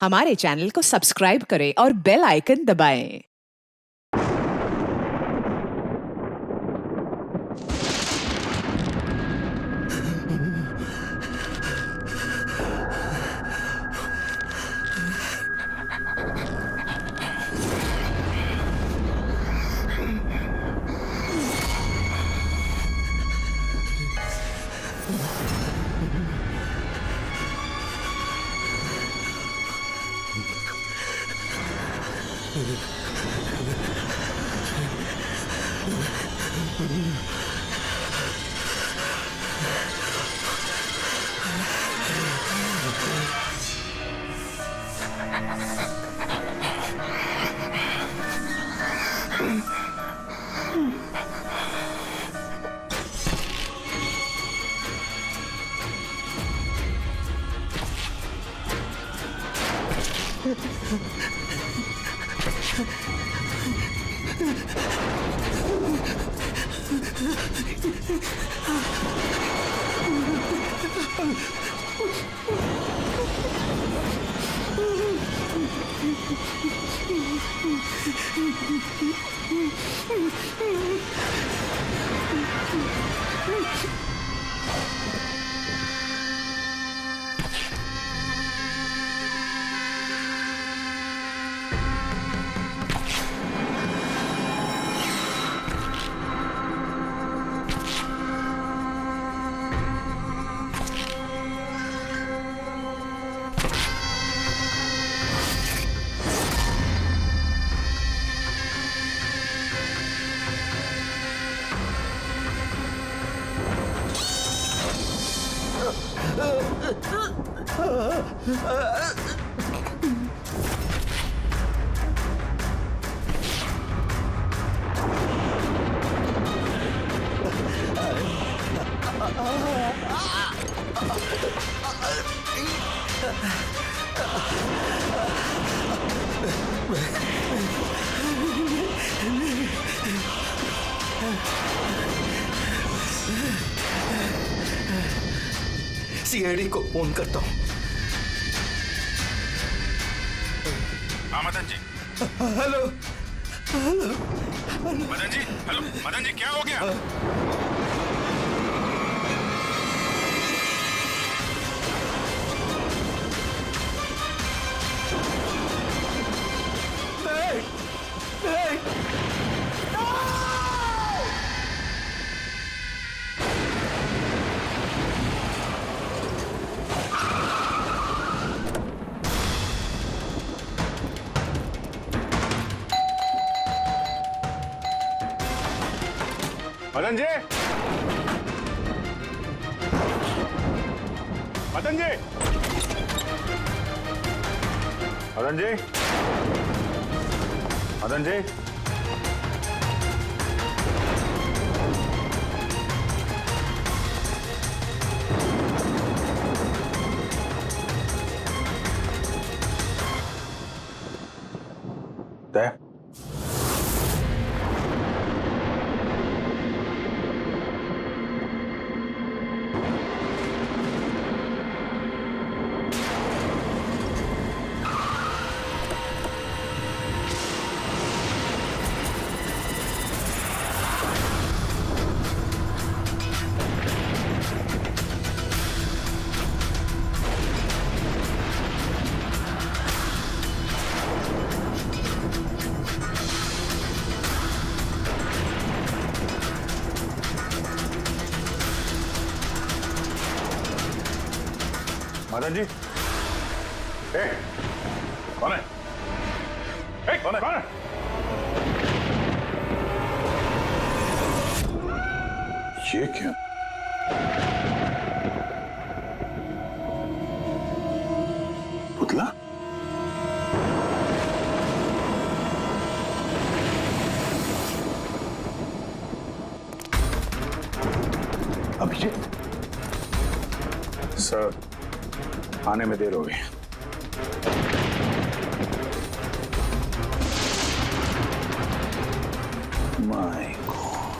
हमारे चैनल को सब्सक्राइब करें और बेल आइकन दबाएं। सीआईडी को फोन करता हूँ। हाँ Madan ji. Hello hello Madan ji, hello Madan ji, क्या हो गया? नहीं नहीं मदन जी, मदन जी, मदन जी, मदन जी, तय मदन जी, कौन है? कौन है? कौन है? ये क्या? पुतला? अभिजीत सर, आने में देर हो गई। My God.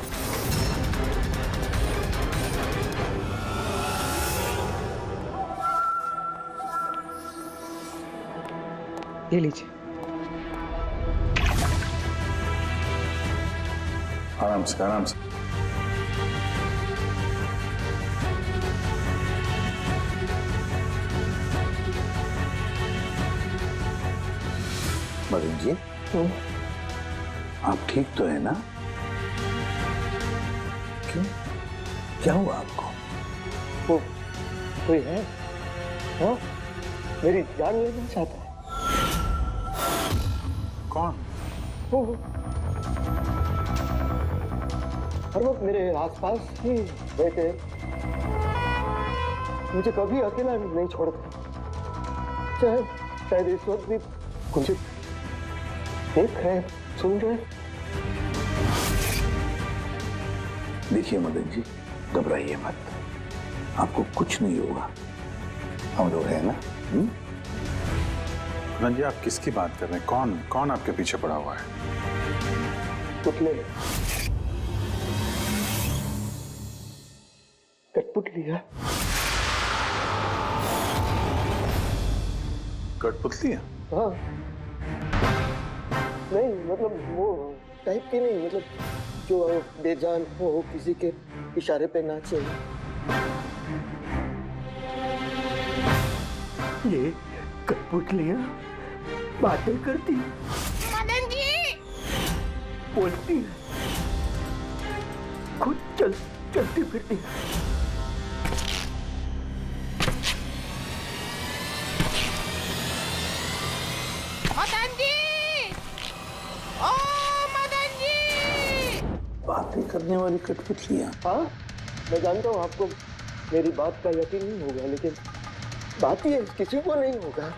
ये लीजिए। आराम से आराम से। मदन जी, आप ठीक तो है ना? क्यों, क्या हुआ आपको? वो कोई है? हाँ, मेरी जान लेना चाहता है। कौन? वो हर वक्त मेरे आसपास ही रहते हैं, मुझे कभी अकेला नहीं छोड़ते। शायद इस वक्त भी मुझे देख रहे, सुन रहे। देखिए मदन जी, घबराइए मत, आपको कुछ नहीं होगा, हम लोग हैं ना। मदन जी, आप किसकी बात कर रहे हैं? कौन कौन आपके पीछे पड़ा हुआ है? पुतले कठपुतली है। कठपुतली है? हाँ, नहीं मतलब वो टाइप की नहीं, मतलब जो बेजान हो, किसी के इशारे पे नाचे। ये कठपुतलियां बातें करती, मदन जी बोलती है, खुद चलती फिरती है। मदन जी, ओ मदन जी। बातें करने वाली कठपुतलियां? हाँ, मैं जानता हूँ आपको मेरी बात का यकीन नहीं होगा, लेकिन बात ही है, किसी को नहीं होगा।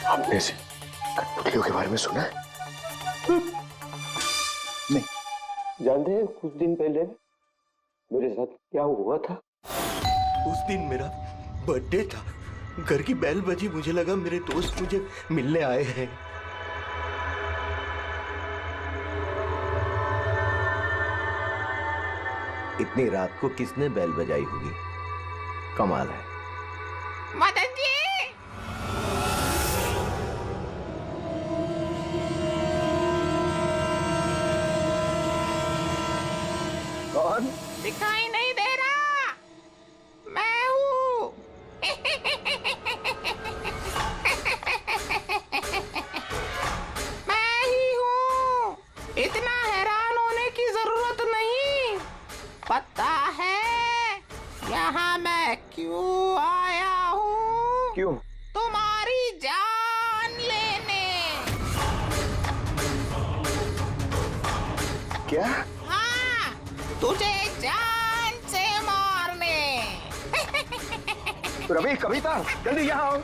आपने ऐसे कठपुतलियों के बारे में सुना है? नहीं। जानते हैं कुछ दिन पहले मेरे साथ क्या हुआ था? उस दिन मेरा बर्थडे था, घर की बेल बजी, मुझे लगा मेरे दोस्त मुझे मिलने आए हैं। इतनी रात को किसने बेल बजाई होगी? कमाल है। मदन जी, कौन? दिखाई नहीं दे रहा, मैं हूँ। मैं ही हूँ। इतना हैरान होने की जरूरत नहीं। पता है यहाँ मैं क्यों आया हूँ? क्यों? तुम्हारी जान लेने। क्या? हाँ, तुझे जान से मारने। रवि, कविता, जल्दी यहाँ आओ।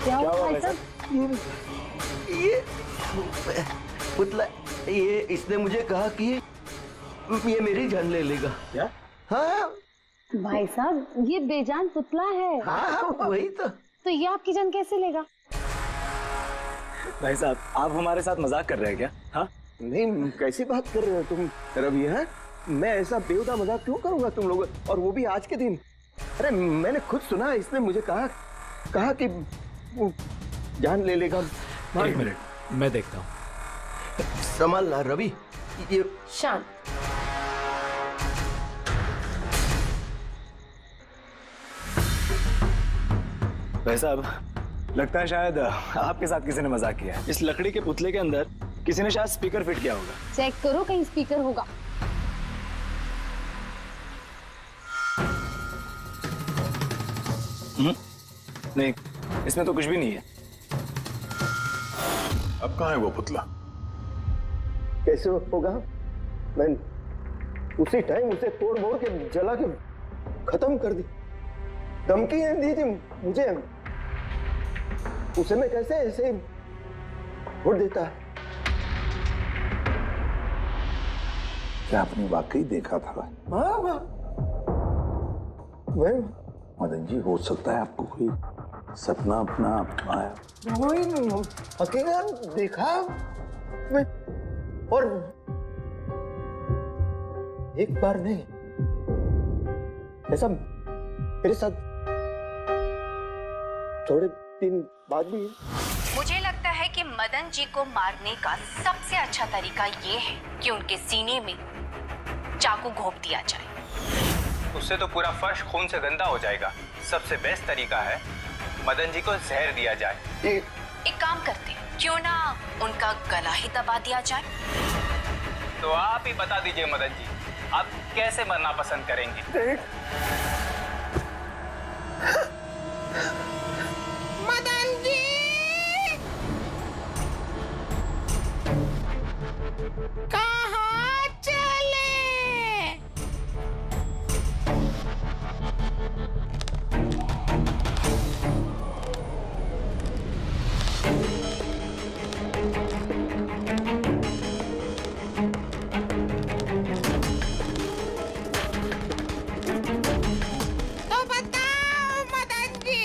क्या हुआ भाई साहब? ये पुतला, ये इसने मुझे कहा कि ये मेरी जान ले लेगा। क्या? हाँ भाई साहब, ये बेजान पुतला है। हाँ, वही तो ये आपकी जान कैसे लेगा? भाई साहब, आप हमारे साथ मजाक कर रहे हैं क्या? हाँ, नहीं, कैसी बात कर रहे हो तुम रवि? है, मैं ऐसा बेहुदा मजाक क्यों करूंगा तुम लोग, और वो भी आज के दिन? अरे मैंने खुद सुना, इसने मुझे कहा कि वो जान ले लेगा। एक मिनट, मैं देखता हूँ। संभाल ला रवि। ये शांत। भाई साहब, लगता है शायद आपके साथ किसी ने मजाक किया है। इस लकड़ी के पुतले के अंदर किसी ने शायद स्पीकर फिट किया होगा। चेक करो, कहीं स्पीकर होगा। नहीं, इसमें तो कुछ भी नहीं है। अब कहाँ है वो पुतला? कैसे होगा? मैं उसी टाइम उसे तोड़ मोड़ के जला के खत्म कर दी। धमकी दी थी मुझे, उसे मैं कैसे ऐसे छोड़ देता है? क्या आपने वाकई देखा था? हाँ, मैं मदन जी, हो सकता है आपको कोई सपना अपना आया। वही अकेला देखा मैं, और एक बार नहीं, ऐसा मेरे साथ थोड़े दिन बाद भी है। मुझे लगता है कि मदन जी को मारने का सबसे अच्छा तरीका ये है कि उनके सीने में चाकू घोंप दिया जाए। उससे तो पूरा फर्श खून से गंदा हो जाएगा। सबसे बेस्ट तरीका है मदन जी को जहर दिया जाए। एक काम करते, क्यों ना उनका गला ही दबा दिया जाए? तो आप ही बता दीजिए मदन जी, आप कैसे मरना पसंद करेंगे? मदन जी, कहाँ चले? तो बताओ मदन जी,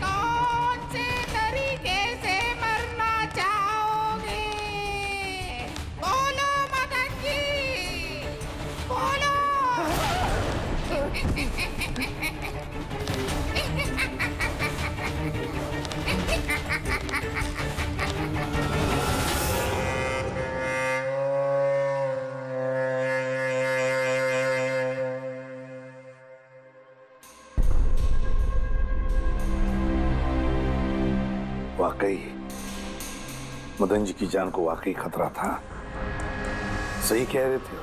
कौन से तरीके से मरना चाहोगे? बोलो मदन जी, बोलो। वाकई मदन जी की जान को वाकई खतरा था। सही कह रहे थे,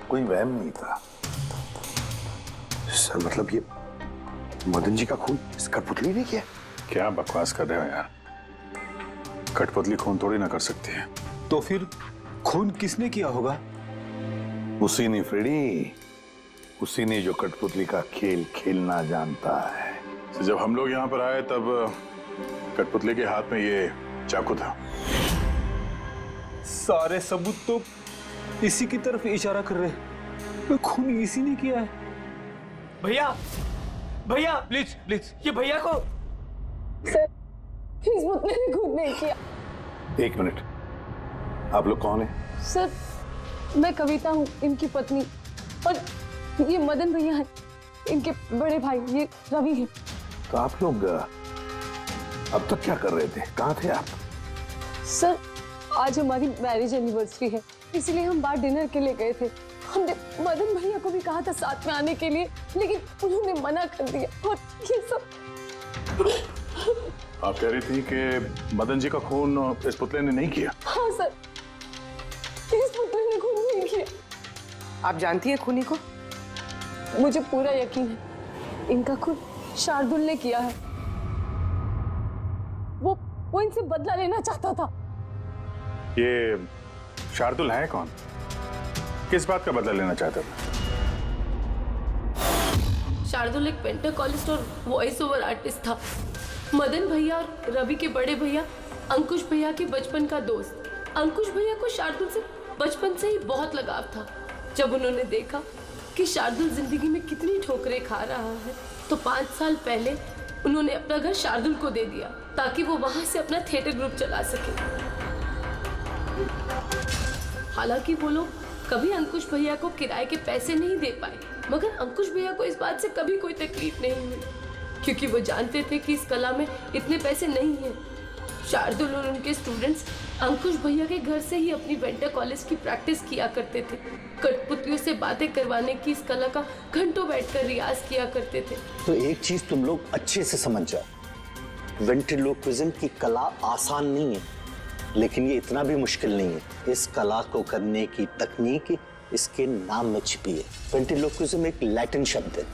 कोई वहम नहीं था। सर मतलब ये मदन जी का खून इस कठपुतली ने किया? क्या बकवास कर रहे हो यार? कठपुतली खून थोड़ी ना कर सकती है। तो फिर खून किसने किया होगा? उसी ने फ्रेडी, उसी ने जो कठपुतली का खेल खेलना जानता है। तो जब हम लोग यहाँ पर आए तब कठपुतली के हाथ में ये चाकू था। सारे सबूत तो इसी की तरफ इशारा कर रहे हैं। खून इसी ने किया है। भैया, भैया प्लीज प्लीज, ये भैया को। सर, इस पुतले ने खून नहीं किया। एक मिनट, आप लोग कौन हैं? सर, मैं कविता हूँ, इनकी पत्नी, और ये मदन भैया हैं, इनके बड़े भाई, ये रवि हैं। तो आप लोग अब तक क्या कर रहे थे? कहाँ थे आप? सर, आज हमारी मैरिज एनिवर्सरी है, इसलिए हम बाहर डिनर के लिए गए थे। हमने मदन भैया को भी कहा था साथ में आने के लिए, लेकिन उन्होंने मना कर दिया। और ये सब। आप कह रही थी कि मदन जी का खून इस पुतले ने नहीं किया? हाँ सर, इस पुतले ने खून नहीं किया। आप जानती हैं खूनी को? मुझे पूरा यकीन है, इनका खून शार्दुल ने किया है। वो इनसे बदला लेना चाहता था। ये शार्दुल है कौन? किस बात का बदला लेना चाहता था? शार्दुल एक पेंटाकोलिस्ट और वॉइस ओवर आर्टिस्ट था। मदन भैया और रवि के बड़े भैया अंकुश भैया के बचपन का दोस्त। अंकुश भैया को शार्दुल से बचपन से ही बहुत लगाव था। जब उन्होंने देखा कि शार्दुल जिंदगी में कितनी ठोकरें खा रहा है, तो 5 साल पहले उन्होंने अपना घर शार्दुल को दे दिया ताकि वो वहां से अपना थिएटर ग्रुप चला सके। हालांकि वो लोग कभी अंकुश भैया को किराए के पैसे नहीं दे पाए, मगर अंकुश भैया को इस बात से कभी कोई तकलीफ नहीं हुई, क्योंकि वो जानते थे कि इस कला में इतने पैसे नहीं हैं। शार्दुल और उनके स्टूडेंट्स अंकुश भैया के घर से ही अपनी वेंटर कॉलेज की प्रैक्टिस किया करते थे। कठपुतलियों से बातें करवाने की इस कला का घंटों बैठकर रियाज किया करते थे। तो एक चीज तुम लोग अच्छे से समझ जाओ, वेंट्रिलोक्विज्म की कला आसान नहीं है, लेकिन ये इतना भी मुश्किल नहीं है। इस कला को करने की तकनीक इसके नाम में छिपी है। वेंट्रिलोक्विज्म एक लैटिन शब्द है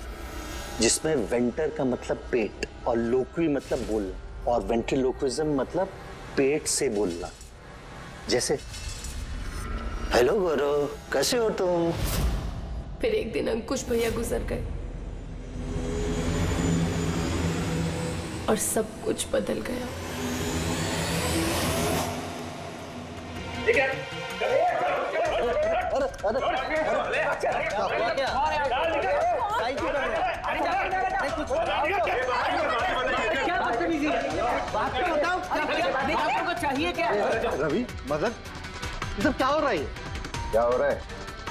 जिसमें वेंटर का मतलब पेट और लोक्वी मतलब बोलना, और वेंट्रिलोक्विज्म मतलब पेट से बोलना। जैसे हेलो गौरव, कैसे हो तुम? फिर एक दिन अंकुश भैया गुजर गए और सब कुछ बदल गया। रवि, मदन, ये सब क्या हो रहा है? क्या हो रहा है?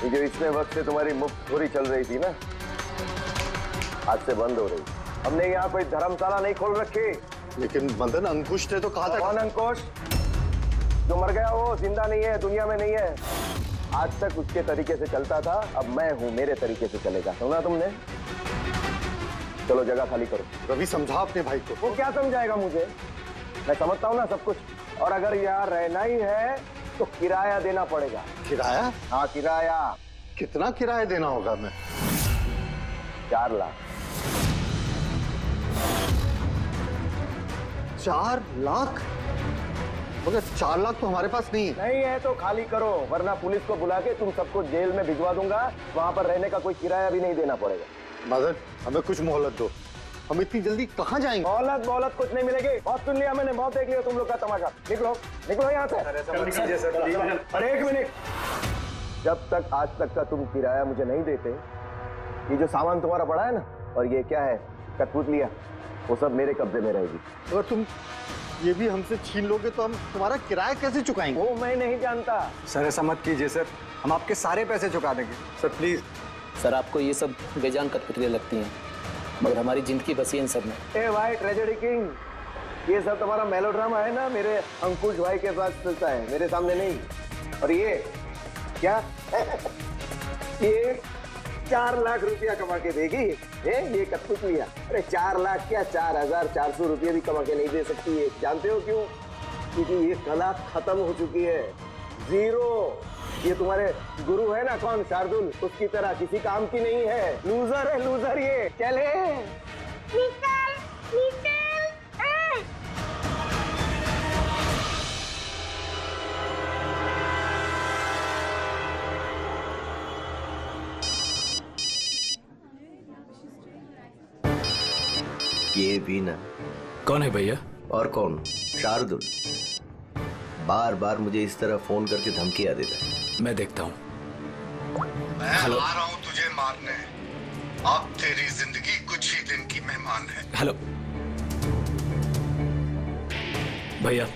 ये जो इतने वक्त से तुम्हारी मुफ्त खोरी चल रही थी ना, आज से बंद हो रही। हमने यहाँ कोई धर्मशाला नहीं खोल रखी। लेकिन मदन, अंकुश ने तो कहा था। कौन अंकुश? जो मर गया वो जिंदा नहीं है, दुनिया में नहीं है। आज तक उसके तरीके से चलता था, अब मैं हूँ, मेरे तरीके से चलेगा। सुना तुमने? चलो जगह खाली करो। रवि, समझा अपने भाई को। वो क्या समझाएगा मुझे? मैं समझता हूँ ना सब कुछ। और अगर यहाँ रहना ही है तो किराया देना पड़ेगा। किराया? हाँ, किराया। कितना किराया देना होगा? मैं 4 लाख। 4 लाख? मगर 4 लाख तो हमारे पास नहीं है। नहीं है तो खाली करो, वरना पुलिस को बुला के तुम सबको जेल में भिजवा दूंगा। वहां पर रहने का कोई किराया भी नहीं देना पड़ेगा। मदन, हमें कुछ मोहलत दो। हम इतनी जल्दी कहाँ जाएंगे? मोहलत कुछ नहीं मिलेगी। बहुत सुन लिया मैंने, बहुत देख लिया तुम लोग का तमाशा। निकलो निकलो यहाँ से। अरे 1 मिनट, जब तक आज तक का तुम किराया मुझे नहीं देते, ये जो सामान तुम्हारा पड़ा है ना, और ये क्या है, कठपुतलियां, वो सब मेरे कब्जे में रहेगी। अगर तुम ये भी हमसे छीन लोगे तो हम तुम्हारा किराया कैसे चुकाएंगे? वो मैं नहीं जानता। सर ऐसा मत कीजिए सर, हम आपके सारे पैसे चुका देंगे सर, प्लीज। सर आपको ये सब बेजान कठपुतलियां लगती हैं, मगर हमारी जिंदगी बसी है इन सब में। ए भाई ट्रेजेडी किंग, ये सब तुम्हारा मेलोड्रामा है ना, मेरे अंकुश भाई के पास चलता है, मेरे सामने नहीं। और ये क्या ये 4 लाख रुपया कमा के देगी ये कठपुतलियां? अरे 4 लाख क्या, 4,400 रुपये भी कमा के नहीं दे सकती है। जानते हो क्यों? क्योंकि ये कला खत्म हो चुकी है, ज़ीरो। ये तुम्हारे गुरु है ना, कौन, शार्दुल, उसकी तरह किसी काम की नहीं है। लूजर है, लूजर ये। चले निकल निकल। ये भी ना। कौन है भैया? और कौन? शार्दुल। बार बार मुझे इस तरह फोन करके धमकियां देता है। मैं देखता हूँ। मैं आ रहा हूँ तुझे मारने। अब तेरी जिंदगी कुछ ही दिन की मेहमान है। हेलो भैया,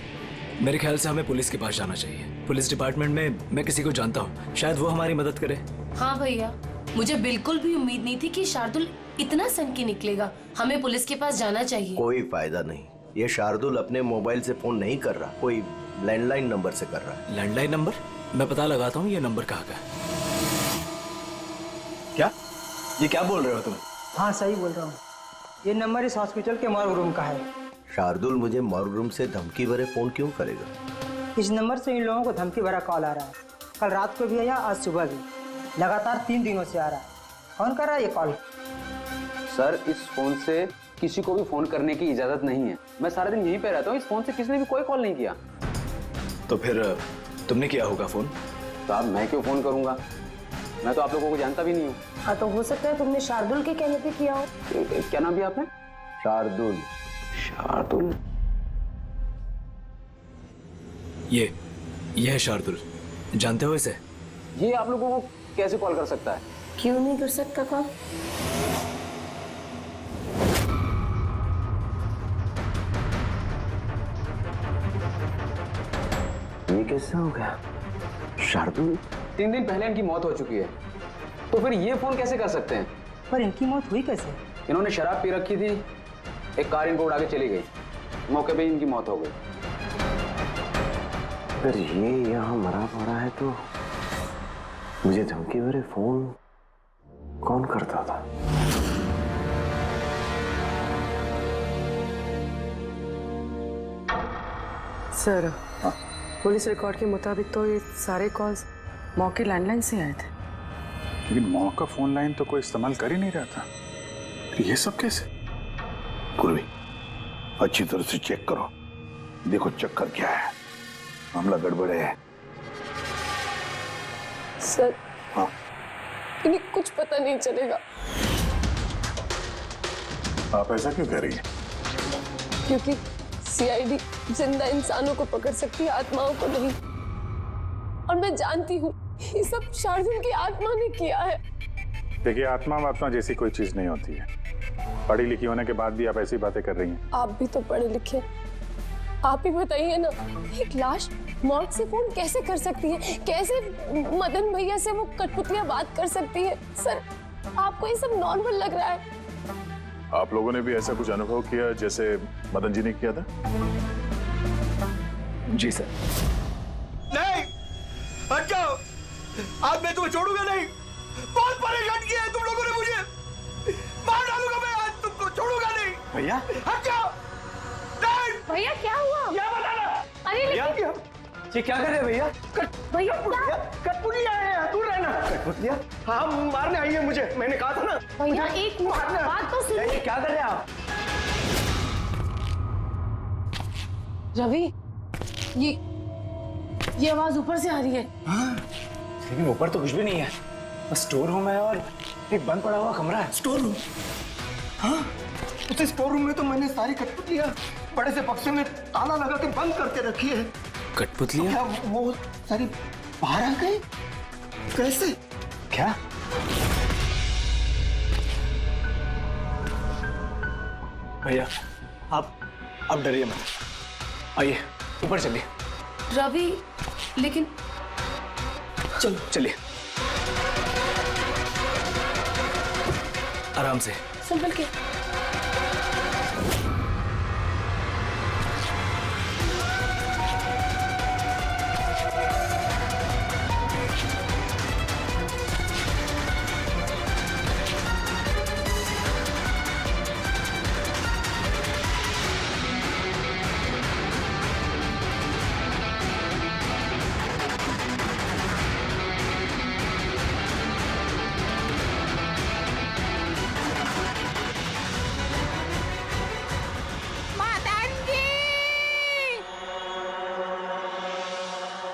मेरे ख्याल से हमें पुलिस के पास जाना चाहिए। पुलिस डिपार्टमेंट में मैं किसी को जानता हूँ, शायद वो हमारी मदद करे। हाँ भैया, मुझे बिल्कुल भी उम्मीद नहीं थी कि शार्दुल इतना सनकी निकलेगा। हमें पुलिस के पास जाना चाहिए। कोई फायदा नहीं, ये शार्दुल अपने मोबाइल से फोन नहीं कर रहा, कोई लैंडलाइन नंबर से कर रहा है। Landline number? मैं पता लगाता हूँ ये नंबर कहाँ का है। क्या? ये क्या बोल रहे हो तुम? हाँ सही बोल रहा हूँ, ये नंबर इस हॉस्पिटल के मॉर्ग रूम का है। शार्दुल मुझे मॉर्ग रूम से धमकी भरे फोन क्यों करेगा? इस नंबर से इन लोगों को धमकी भरा कॉल आ रहा है। कल रात को भी आया, आज सुबह भी, लगातार 3 दिनों से आ रहा है। कौन कर रहा है ये कॉल? सर इस फोन से किसी को भी फोन करने की इजाजत नहीं है। मैं सारा दिन यहीं पे रहता हूँ, इस फोन से किसी ने भी कोई कॉल नहीं किया। तो फिर तुमने किया होगा फोन? साहब मैं क्यों फोन करूंगा, मैं तो आप लोगों को जानता भी नहीं हूँ। हाँ तो हो सकता है तुमने शार्दुल के कहने पे किया हो। क्या नाम दिया आपने? शार्दुल। शार्दुल? ये है शार्दुल, जानते हो इसे? ये आप लोगों को कैसे कॉल कर सकता है? क्यों नहीं कर सकता कॉल? ये कैसे हो गया? शार्दुल 3 दिन पहले इनकी मौत हो चुकी है, तो फिर ये फोन कैसे कर सकते हैं? पर इनकी मौत हुई कैसे? इन्होंने शराब पी रखी थी, एक कार इनको उड़ा के चली गई, मौके पे इनकी मौत हो गई। अगर ये यहाँ मरा पड़ा है तो मुझे धमकी भरे फोन कौन करता था? सर पुलिस रिकॉर्ड के मुताबिक तो ये सारे कॉल्स मौके लैंडलाइन से आए थे। लेकिन मौका फोन लाइन तो कोई इस्तेमाल कर ही नहीं रहा था, ये सब कैसे? कुर्मी, अच्छी तरह से चेक करो, देखो चक्कर क्या है, मामला गड़बड़ है। सर हाँ, इन्हें कुछ पता नहीं चलेगा। आप ऐसा क्यों कह रही हैं? क्योंकि सीआईडी जिंदा इंसानों को पकड़ सकती है, आत्माओं को नहीं। और मैं जानती हूँ ये सब शार्दुल की आत्मा ने किया है। देखिए, आत्मा जैसी कोई चीज नहीं होती है। पढ़ी लिखी होने के बाद भी आप ऐसी बातें कर रही हैं। आप भी तो पढ़े लिखे, आप ही बताइए ना, एक लाश मॉर्ग से फोन कैसे कर सकती है? कैसे मदन भैया से वो कठपुतलियां बात कर सकती है? सर, आपको ये सब नॉर्मल लग रहा है? आप लोगों ने भी ऐसा कुछ अनुभव किया जैसे मदन जी ने किया था? जी सर। नहीं, हट जाओ। आज मैं तुम्हें छोड़ूंगा नहीं। बहुत परेशान किया है तुम लोगों ने मुझे। मार डालूंगा मैं, आज तुमको छोड़ूगा नहीं। भैया, हट जाओ। नहीं। भैया क्या हुआ? क्या बताना? अरे भैया, ये क्या कर रहे हैं भैया? भैया कठपुतलियां हैं, दूर रहना। कठपुतलियां? हाँ, मारने आई है मुझे, मैंने कहा था ना। भैया एक बात तो सुनिए। क्या कर रहे हैं आप? रवि, ये आवाज ऊपर से आ रही है। हाँ, लेकिन ऊपर तो कुछ भी नहीं है, बस स्टोर रूम है और एक बंद पड़ा हुआ कमरा है। Store room? हाँ, उस स्टोर रूम में तो मैंने सारी कठपुतलियां बड़े से बक्से में ताला लगा के बंद करके रखी है। कठपुतलियां? क्या वो सारी बाहर आ गई? कैसे? क्या? भैया, आप डरिए मत। आइए ऊपर चलिए। रवि, लेकिन चलिए आराम से, संभल के।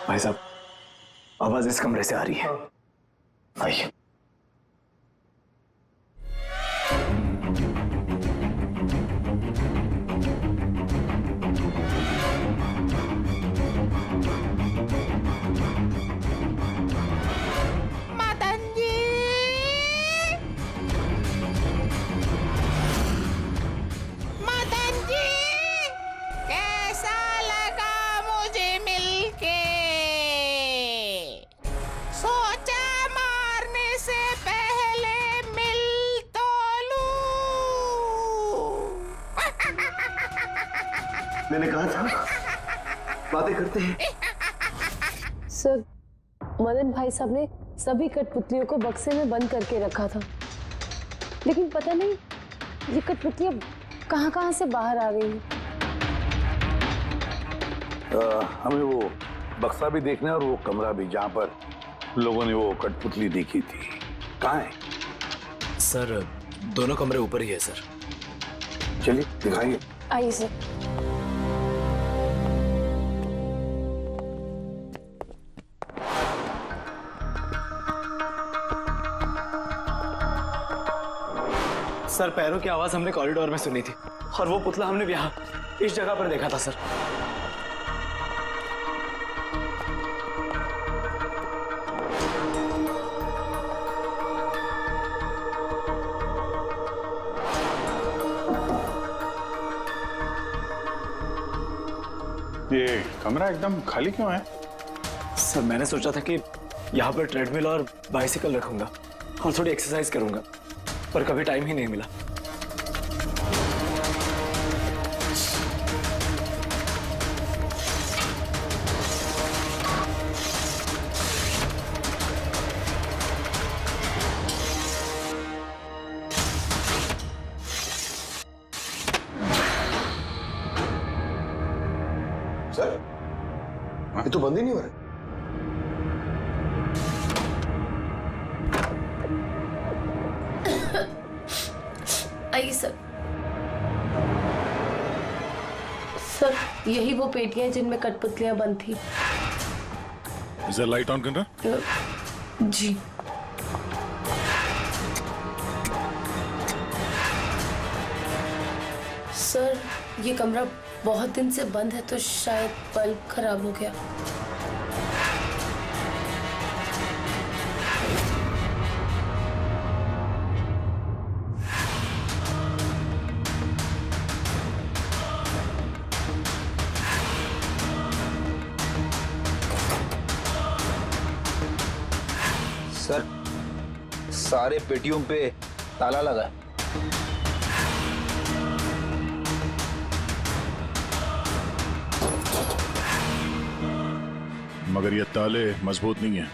भाई साहब, आवाज इस कमरे से आ रही है। आइए। मदन जी, मदन जी, कैसा लगा मुझे मिलके? सोचा मारने से पहले मिल तो लूं। मैंने कहा था बातें करते हैं। सर, मदन भाई साहब ने सभी कठपुतलियों को बक्से में बंद करके रखा था, लेकिन पता नहीं ये कठपुतलियां कहां से बाहर आ गई हैं। हमें वो बक्सा भी देखना है और वो कमरा भी जहाँ पर लोगों ने वो कठपुतली देखी थी। कहाँ है? सर, दोनों कमरे ऊपर ही है सर। चलिए दिखाइए। आइए सर। सर, पैरों की आवाज हमने कॉरिडोर में सुनी थी और वो पुतला हमने यहाँ इस जगह पर देखा था सर। ये कमरा एकदम खाली क्यों है? सर, मैंने सोचा था कि यहाँ पर ट्रेडमिल और बाइसिकल रखूंगा और थोड़ी एक्सरसाइज करूंगा, पर कभी टाइम ही नहीं मिला। सर, ये तो बंद ही नहीं हो रहा। आइए सर। सर, यही वो पेटियां हैं जिनमें कठपुतलियां बंद थी। इधर लाइट ऑन करना। जी। सर, ये कमरा बहुत दिन से बंद है तो शायद बल्ब खराब हो गया। सर, सारे पेटियों पे ताला लगा है। मगर ये ताले मजबूत नहीं है,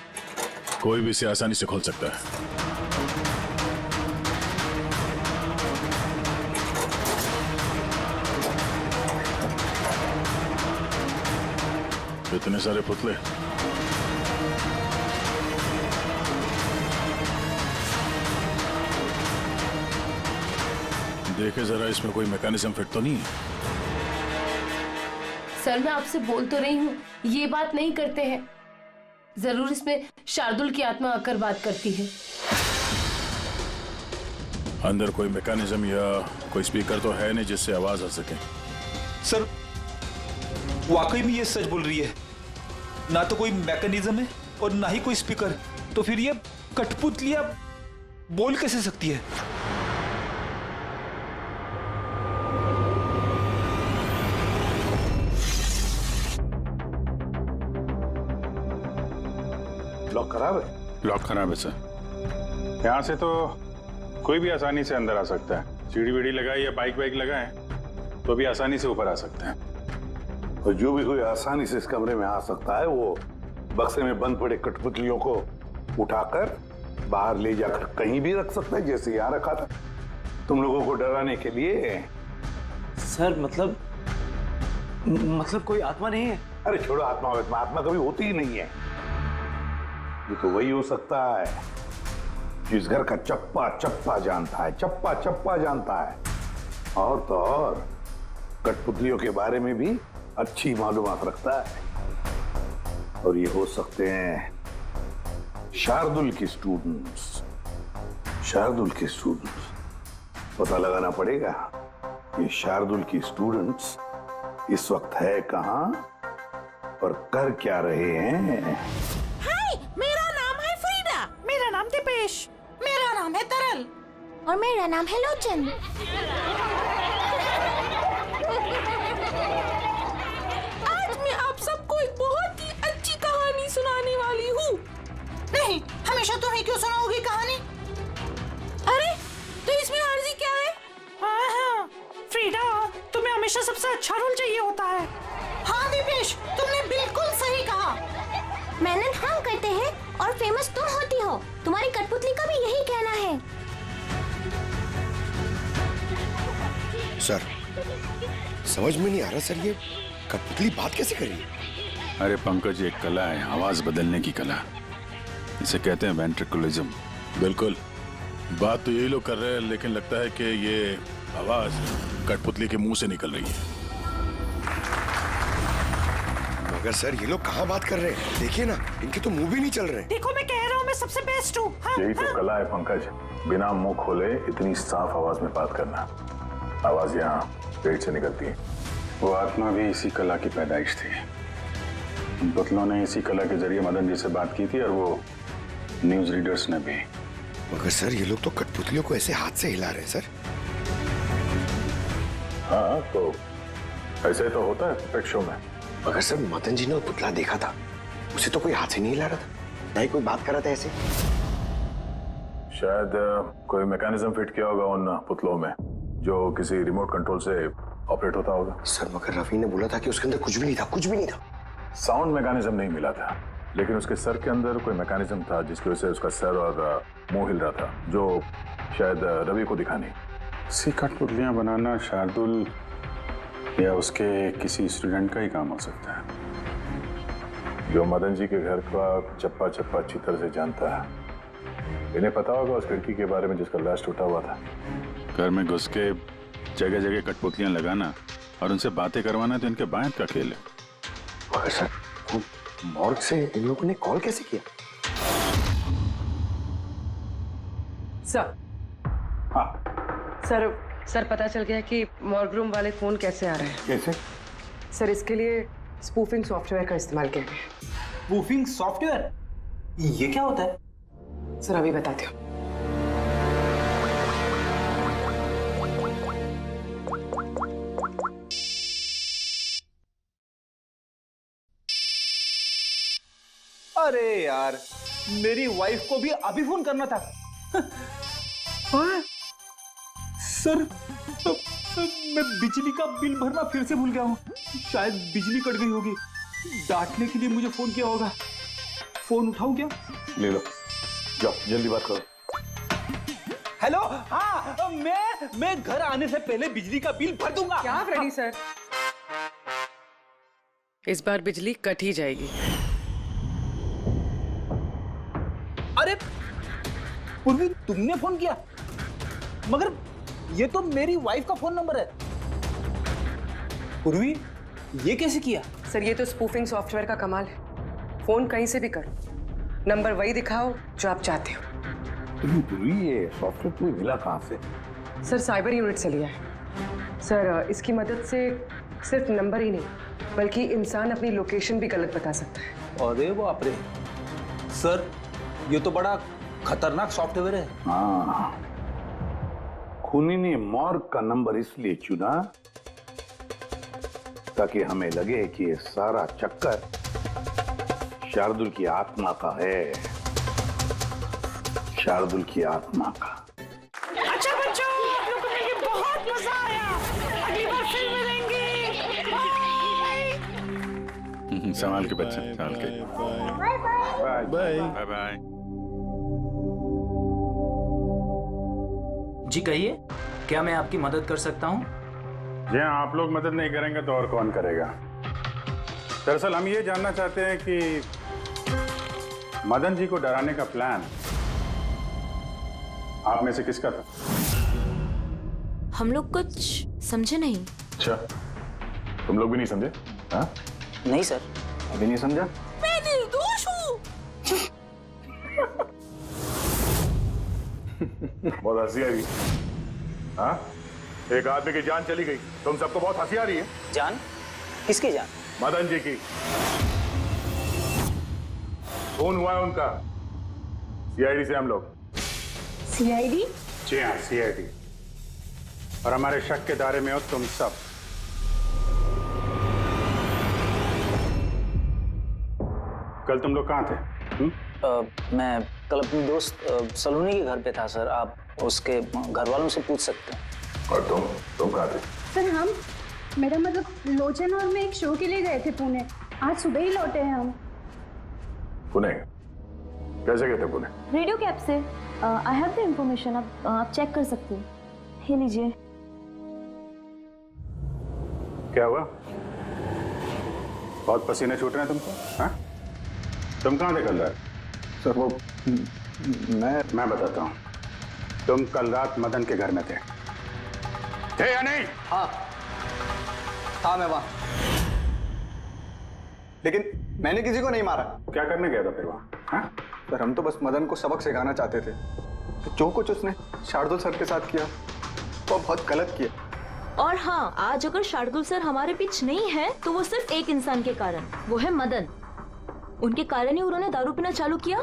कोई भी इसे आसानी से खोल सकता है। इतने सारे पुतले, देखे जरा, इसमें कोई मैकेनिज्म फिट तो नहीं है। सर मैं आपसे बोल तो रही हूँ, ये बात नहीं करते हैं। जरूर इसमें शार्दुल की आत्मा आकर बात करती है। अंदर कोई मैकेनिज्म या कोई स्पीकर तो है नहीं जिससे आवाज आ सके। सर, वाकई में ये सच बोल रही है। ना तो कोई मैकेनिज्म है और ना ही कोई स्पीकर, तो फिर ये कठपुतलियां बोल कैसे सकती है? लॉक खराब है? लॉक खराब है सर। यहाँ से तो कोई भी आसानी से अंदर आ सकता है। सीढ़ी वीढ़ी लगाए या बाइक वाइक लगाए तो भी आसानी से ऊपर आ सकते हैं। और जो भी कोई आसानी से इस कमरे में आ सकता है वो बक्से में बंद पड़े कठपुतलियों को उठाकर बाहर ले जाकर कहीं भी रख सकता है, जैसे यहाँ रखा था तुम लोगों को डराने के लिए। सर मतलब कोई आत्मा नहीं है? अरे छोड़ो आत्मा, आत्मा कभी होती ही नहीं है। ये तो वही हो सकता है जिस घर का चप्पा चप्पा जानता है, चप्पा चप्पा जानता है। और तो और कठपुतलियों के बारे में भी अच्छी मालूमात रखता है। और ये हो सकते हैं शार्दुल के स्टूडेंट्स। शार्दुल के स्टूडेंट्स, पता लगाना पड़ेगा ये शार्दुल की स्टूडेंट्स इस वक्त है कहां और कर क्या रहे हैं। हाय, मेरा नाम है फ्रीडा। मेरा नाम दीपेश। मेरा नाम है तरल। और मेरा नाम है लोचन। आज मैं आप सबको एक बहुत ही अच्छी कहानी सुनाने वाली हूँ। नहीं, हमेशा तुम ही क्यों सुनाओगी कहानी? अरे, तो इसमें अर्जी क्या है? हाँ, फ्रीडा, तुम्हें हमेशा सबसे अच्छा रोल चाहिए होता है। हाँ दीपेश, तुमने बिल्कुल सही कहा। मेहनत हम करते हैं और फेमस तुम होती हो। तुम्हारी कठपुतली का भी यही कहना है। सर, समझ में नहीं आ रहा सर, ये कठपुतली बात कैसे कर रही है? अरे पंकज, एक कला है आवाज बदलने की कला। इसे कहते हैं वेंट्रिकुलिज्म। बिल्कुल, बात तो यही लोग कर रहे हैं, लेकिन लगता है कि ये आवाज कठपुतली के मुंह से निकल रही है। मगर सर, ये लोग कहाँ बात कर रहे हैं? देखिए ना, इनके तो मुंह भी नहीं चल रहे। देखो, मैं कह रहा हूँ मैं सबसे बेस्ट हूँ। हाँ, यही तो कला है पंकज, बिना मुंह खोले इतनी साफ आवाज में बात करना। आवाज यहाँ पेट से निकलती है। वो आत्मा भी इसी कला की पैदाइश थी। उन पुतलों ने इसी कला के जरिए मदन जी से बात की थी और वो न्यूज रीडर्स ने भी। मगर सर, ये लोग तो कठपुतलियों को ऐसे हाथ से हिला रहे हैं सर। हाँ, तो ऐसे तो होता है पेट शो में। मगर सर, मदन जी ने वो पुतला देखा था, उसे तो कोई हाथ से नहीं हिला रहा था, ना ही कोई बात कर रहा था ऐसे। शायद कोई मैकेनिज्म फिट किया होगा उन पुतलों में जो किसी रिमोट कंट्रोल से ऑपरेट होता होगा। सर, मगर रवि ने बोला था कि उसके अंदर कुछ भी नहीं था, कुछ भी नहीं था। साउंड मैकेनिज्म नहीं मिला था, लेकिन उसके सर के अंदर कोई मैकेनिज्म था जिसकी वजह से उसका सर और मुंह हिल रहा था, जो शायद रवि को दिखा नहीं। सी कठपुतलियां बनाना शार्दुल या उसके किसी स्टूडेंट का ही काम हो सकता है, जो मदन जी के घर का चप्पा चप्पा अच्छी तरह से जानता है। इन्हें पता होगा उस खिड़की के बारे में जिसका ग्लास टूटा हुआ था। घर में घुस के जगह जगह कठपुतलियां लगाना और उनसे बातें करवाना तो इनके बाएं का खेल है। मगर सर, मॉर्ग से इन लोगों ने कॉल कैसे किया? सर, सर पता चल गया कि मॉर्ग रूम वाले फोन कैसे आ रहे हैं। कैसे? सर, इसके लिए स्पूफिंग सॉफ्टवेयर का इस्तेमाल किया गया। Spoofing software? ये क्या होता है? सर, अभी बताती हूँ। अरे यार, मेरी वाइफ को भी अभी फोन करना था। हाँ? सर मैं बिजली का बिल भरना फिर से भूल गया हूँ। शायद बिजली कट गई होगी। डांटने के लिए मुझे फोन किया होगा। फोन उठाऊं क्या? ले लो, जाओ जल्दी बात करो। हेलो, हाँ मैं घर आने से पहले बिजली का बिल भर दूंगा। क्या फ्रेडी सर, इस बार बिजली कट ही जाएगी। अरे पूर्वी, तुमने फोन किया? मगर ये तो मेरी वाइफ का फोन नंबर है। पूर्वी, ये कैसे किया? सर ये तो स्पूफिंग सॉफ्टवेयर का कमाल है। फोन कहीं से भी करो, नंबर वही दिखाओ जो आप चाहते हो। पूर्वी, ये सॉफ्टवेयर तुम्हें मिला कहाँ से? सर साइबर यूनिट से लिया है। सर इसकी मदद से सिर्फ नंबर ही नहीं बल्कि इंसान अपनी लोकेशन भी गलत बता सकता है। अरे बाप रे सर, ये तो बड़ा खतरनाक सॉफ्टवेयर है। हाँ, खूनी ने मॉर्ग का नंबर इसलिए चुना ताकि हमें लगे कि ये सारा चक्कर शार्दुल की आत्मा का है। शार्दुल की आत्मा का। अच्छा बच्चों, आप लोगों को मिलके बहुत मजा आया। अगली बार फिर मिलेंगे। बाय। संभाल के बच्चे, संभाल के। Bye bye. Bye bye bye. जी कहिए, क्या मैं आपकी मदद कर सकता हूँ? जी हाँ, आप लोग मदद नहीं करेंगे तो और कौन करेगा? दरअसल हम ये जानना चाहते हैं कि मदन जी को डराने का प्लान आप में से किसका था? हम लोग कुछ समझे नहीं। अच्छा, तुम लोग भी नहीं समझे? हाँ? नहीं सर, अभी नहीं समझा? मैं निर्दोष हूँ। बहुत हंसी आ रही है। हाँ? एक आदमी की जान चली गई, तुम सबको बहुत हंसी आ रही है। जान? किसकी जान? मदन जी की। खून हुआ है उनका सीआईडी से हम लोग। सीआईडी? जी हाँ, सीआईडी। और हमारे शक के दायरे में हो तुम सब। कल तुम लोग कहाँ थे? मैं कल अपने दोस्त सलोनी के घर पे था सर। आप उसके घर वालों से पूछ सकते हैं। और तुम कहाँ थे? सर हम, मेरा मतलब लोचन और मैं एक शो के लिए गए थे पुणे। आज सुबह ही लौटे हैं हम। पुणे? कैसे गए थे पुणे? रेडियो कैब से। आई हैव द इंफॉर्मेशन, आप चेक कर सकते हो। ये लीजिए। क्या हुआ? बहुत पसीने छूट रहे हैं तुमको? हाँ? तुम कहाँ थे कल रात? सर वो मैं बताता हूँ। तुम कल रात मदन के घर में थे या नहीं? हाँ मैं वहां, लेकिन मैंने किसी को नहीं मारा। क्या करने गया था फिर वहां? हाँ? सर हम तो बस मदन को सबक सिखाना चाहते थे। जो कुछ उसने शार्दुल सर के साथ किया वो बहुत गलत किया। और हाँ, आज अगर शार्दुल सर हमारे बीच नहीं है तो वो सिर्फ एक इंसान के कारण, वो है मदन। उनके कारण ही उन्होंने दारू पीना चालू किया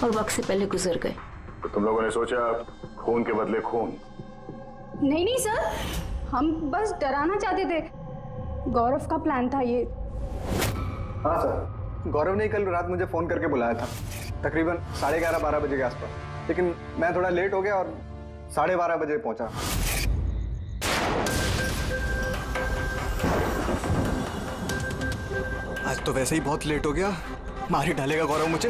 और वक्त से पहले गुजर गए। तो तुम लोगों ने सोचा खून के बदले खून? नहीं सर, हम बस डराना चाहते थे। गौरव का प्लान था ये। हाँ सर, गौरव ने कल रात मुझे फोन करके बुलाया था, तकरीबन 11:30-12 बजे के आसपास। लेकिन मैं थोड़ा लेट हो गया और 12:30 बजे पहुंचा। आज तो वैसे ही बहुत लेट हो गया, मार ही डालेगा गौरव मुझे।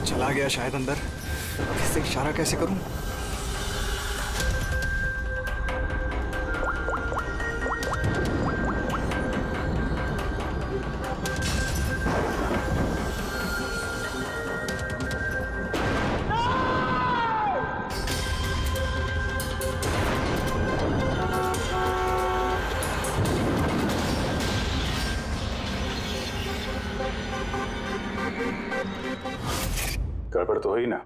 चला गया शायद अंदर, कैसे इशारा कैसे करूं? गड़बड़ तो हुई ना?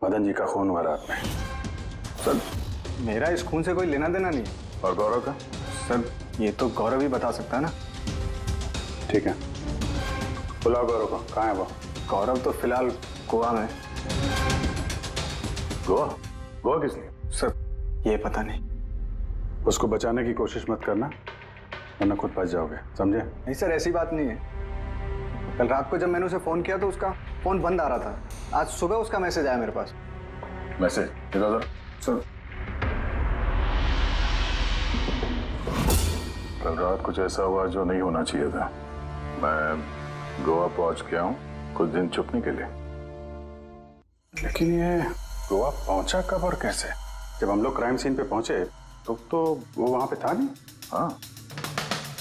मदन जी का खून हुआ रात में। सर मेरा इस खून से कोई लेना देना नहीं। और गौरव का? सर ये तो गौरव ही बता सकता है ना। ठीक है, बुलाओ गौरव को। कहाँ है वो? गौरव तो फिलहाल गोवा में। गोवा? गोवा किस लिए? सर ये पता नहीं। उसको बचाने की कोशिश मत करना वरना खुद फंस जाओगे, समझे? नहीं सर, ऐसी बात नहीं है। कल रात को जब मैंने उसे फोन किया तो उसका फोन बंद आ रहा था। आज सुबह उसका मैसेज आया मेरे पास। मैसेज? सुन, कल रात कुछ ऐसा हुआ जो नहीं होना चाहिए था। मैं गोवा पहुंच गया हूँ कुछ दिन छुपने के लिए। लेकिन ये गोवा पहुंचा कब और कैसे? जब हम लोग क्राइम सीन पे पहुंचे तो वो वहां पे था नहीं। हाँ,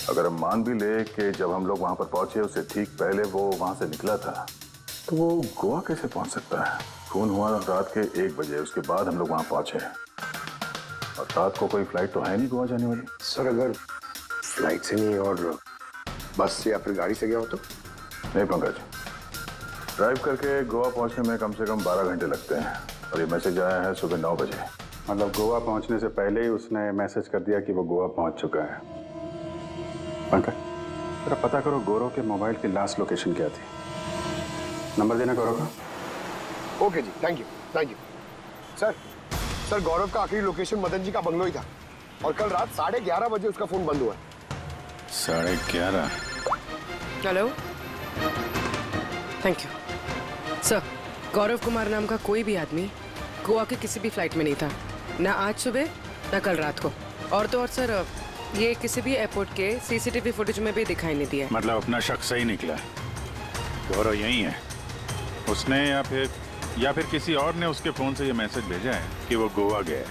अगर हम मान भी ले कि जब हम लोग वहां पर पहुंचे उससे ठीक पहले वो वहां से निकला था, तो वो गोवा कैसे पहुंच सकता है? फोन हुआ रात के 1 बजे, उसके बाद हम लोग वहां पहुंचे और रात को कोई फ्लाइट तो है नहीं गोवा जाने वाली। सर अगर फ्लाइट से नहीं और बस से या फिर गाड़ी से गया हो तो? नहीं पंकज, ड्राइव करके गोवा पहुंचने में कम से कम 12 घंटे लगते हैं और ये मैसेज आया है सुबह 9 बजे। मतलब गोवा पहुंचने से पहले ही उसने मैसेज कर दिया कि वो गोवा पहुंच चुका है। पंकज, जरा पता करो गौरव के मोबाइल की लास्ट लोकेशन क्या थी। नंबर देना गौरव का। Okay ji, thank you. Sir Gaurav का आखिरी लोकेशन मदन जी का बंगलो ही था और कल रात 11:30 बजे उसका फोन बंद हुआ। 11:30? Hello, thank you sir. Gaurav Kumar नाम का कोई भी आदमी गोवा के किसी भी फ्लाइट में नहीं था, ना आज सुबह ना कल रात को। और तो और सर, ये किसी भी एयरपोर्ट के सीसीटीवी फुटेज में भी दिखाई नहीं दिया। मतलब अपना शक सही निकला, गौरव यही है उसने या फिर किसी और ने उसके फोन से ये मैसेज भेजा है कि वो गोवा गया है।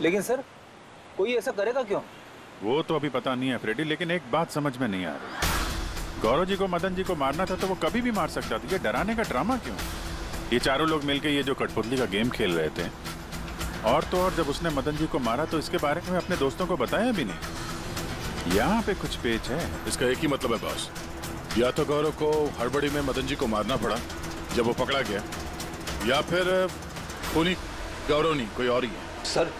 लेकिन सर, कोई ऐसा करेगा क्यों? वो तो अभी पता नहीं है फ्रेडी, लेकिन एक बात समझ में नहीं आ रही। गौरव जी को मदन जी को मारना था तो वो कभी भी मार सकता था। ये डराने का ड्रामा क्यों? ये चारों लोग मिलकर ये जो कठपुतली का गेम खेल रहे थे। और तो और जब उसने मदन जी को मारा तो इसके बारे में अपने दोस्तों को बताया भी नहीं। यहाँ पे कुछ पेच है। इसका एक ही मतलब है बॉस, या तो गौरव को हड़बड़ी में मदन जी को मारना पड़ा जब वो पकड़ा गया, या फिर खूनी गौरव नहीं कोई और ही है। सर,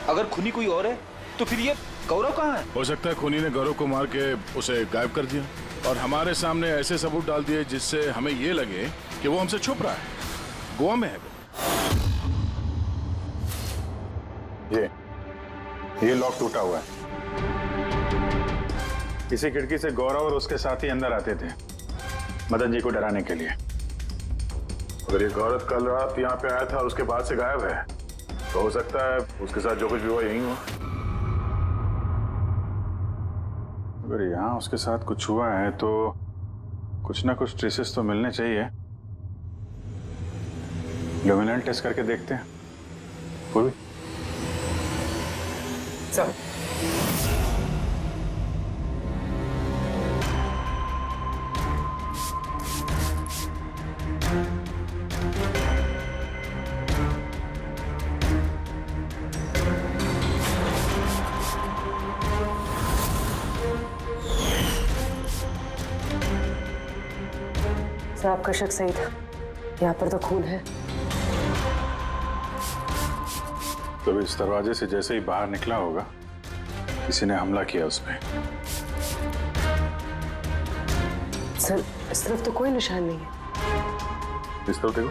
अगर खूनी कोई और है तो फिर ये गौरव कहाँ है? हो सकता है खूनी ने गौरव को मार के उसे गायब कर दिया और हमारे सामने ऐसे सबूत डाल दिए जिससे हमें ये लगे कि वो हमसे छुप रहा है, गोवा में है। ये लॉक टूटा हुआ है। इसी खिड़की से गौरव और उसके साथी अंदर आते थे मदन जी को डराने के लिए। अगर ये गौरव कल रात यहाँ पे आया था और उसके बाद से गायब है तो हो सकता है उसके साथ जो कुछ भी हुआ यही हुआ। अगर यहाँ उसके साथ कुछ हुआ है तो कुछ ना कुछ ट्रेसेस तो मिलने चाहिए। ल्यूमिनेंट टेस्ट करके देखते हैं। पूर्वी सर, आपका शक सही था, यहाँ पर तो खून है। तो इस दरवाजे से जैसे ही बाहर निकला होगा किसी ने हमला किया उस पे। सर, इस तरफ तो कोई निशान नहीं है। इस तरफ देखो।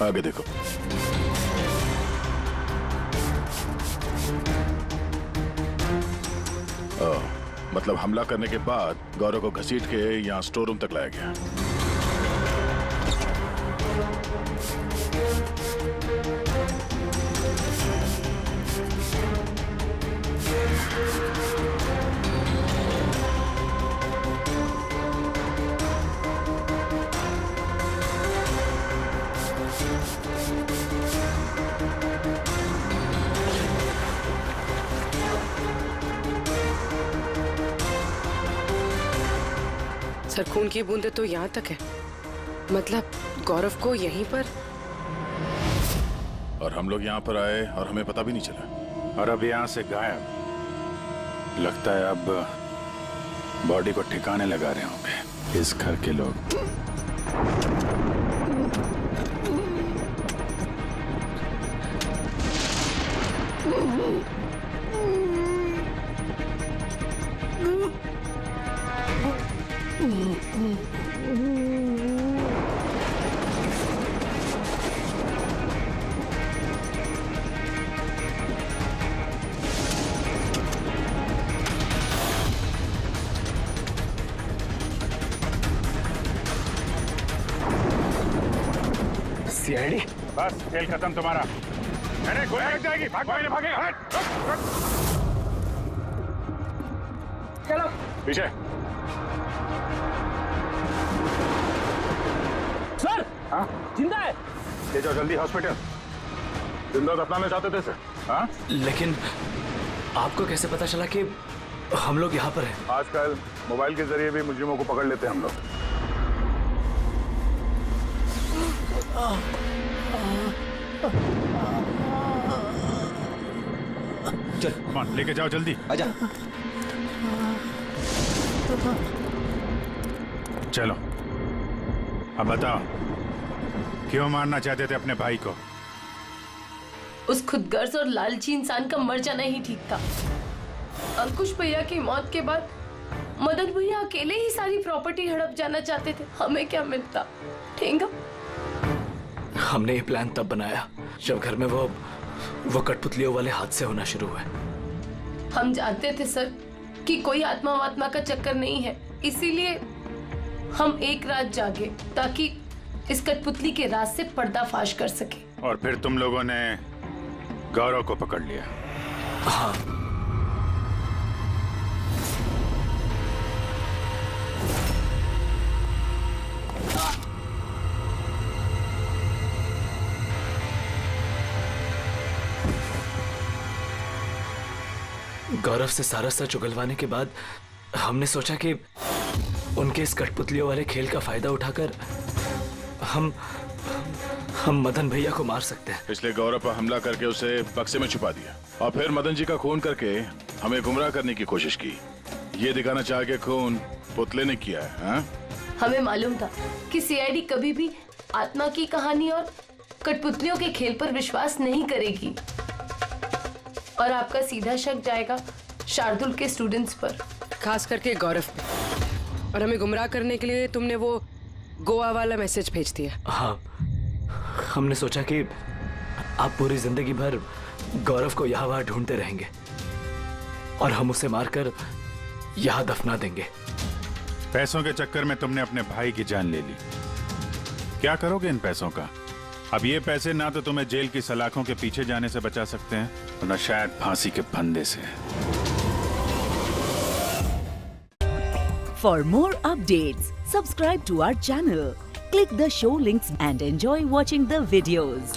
आगे देखो। मतलब हमला करने के बाद गौरव को घसीट के यहाँ स्टोर रूम तक लाया गया। सर, खून की बूंदें तो यहाँ तक है। मतलब गौरव को यहीं पर। और हम लोग यहाँ पर आए और हमें पता भी नहीं चला। और अब यहाँ से गायब। लगता है अब बॉडी को ठिकाने लगा रहे होंगे इस घर के लोग। बस खेल खत्म तुम्हारा। अरे गोली लग जाएगी, भाग भागेगा। चलो पीछे। सर हाँ जिंदा है। ले जाओ जल्दी हॉस्पिटल। जिंदा दफनाना चाहते थे सर। हाँ लेकिन आपको कैसे पता चला कि हम लोग यहाँ पर हैं? आजकल मोबाइल के जरिए भी मुजरिमों को पकड़ लेते हैं हम लोग। चल कौन लेके जाओ जल्दी। आजा। चलो अब बताओ क्यों मारना चाहते थे अपने भाई को? उस खुदगर्ज और लालची इंसान का मर जाना ही ठीक था। अंकुश भैया की मौत के बाद मदन भैया अकेले ही सारी प्रॉपर्टी हड़प जाना चाहते थे। हमें क्या मिलता? ठेंगा। हमने ये प्लान तब बनाया जब घर में वो कठपुतलियों वाले हादसे होना शुरू हुए। हम जानते थे सर कि कोई आत्मा वात्मा का चक्कर नहीं है, इसीलिए हम एक रात जागे ताकि इस कठपुतली के राज से पर्दाफाश कर सके। और फिर तुम लोगों ने गौरव को पकड़ लिया? हाँ। गौरव से सारा सच उगलवाने के बाद हमने सोचा कि उनके इस कठपुतलियों वाले खेल का फायदा उठाकर हम मदन भैया को मार सकते हैं। इसलिए गौरव पर हमला करके उसे बक्से में छुपा दिया और फिर मदन जी का खून करके हमें गुमराह करने की कोशिश की। ये दिखाना चाह के खून पुतले ने किया है। हाँ? हमें मालूम था कि सीआईडी कभी भी आत्मा की कहानी और कठपुतलियों के खेल पर विश्वास नहीं करेगी और आपका सीधा शक जाएगा शार्दुल के स्टूडेंट्स पर, खास करके गौरव पे। और हमें गुमराह करने के लिए तुमने वो गोवा वाला मैसेज भेज दिया। हाँ, हमने सोचा कि आप पूरी जिंदगी भर गौरव को यहाँ वहाँ ढूंढते रहेंगे और हम उसे मारकर यहाँ दफना देंगे। पैसों के चक्कर में तुमने अपने भाई की जान ले ली। क्या करोगे इन पैसों का? अब ये पैसे ना तो तुम्हें जेल की सलाखों के पीछे जाने से बचा सकते हैं और न शायद फांसी के फंदे से। For more updates, subscribe to our channel, click the show links and enjoy watching the videos.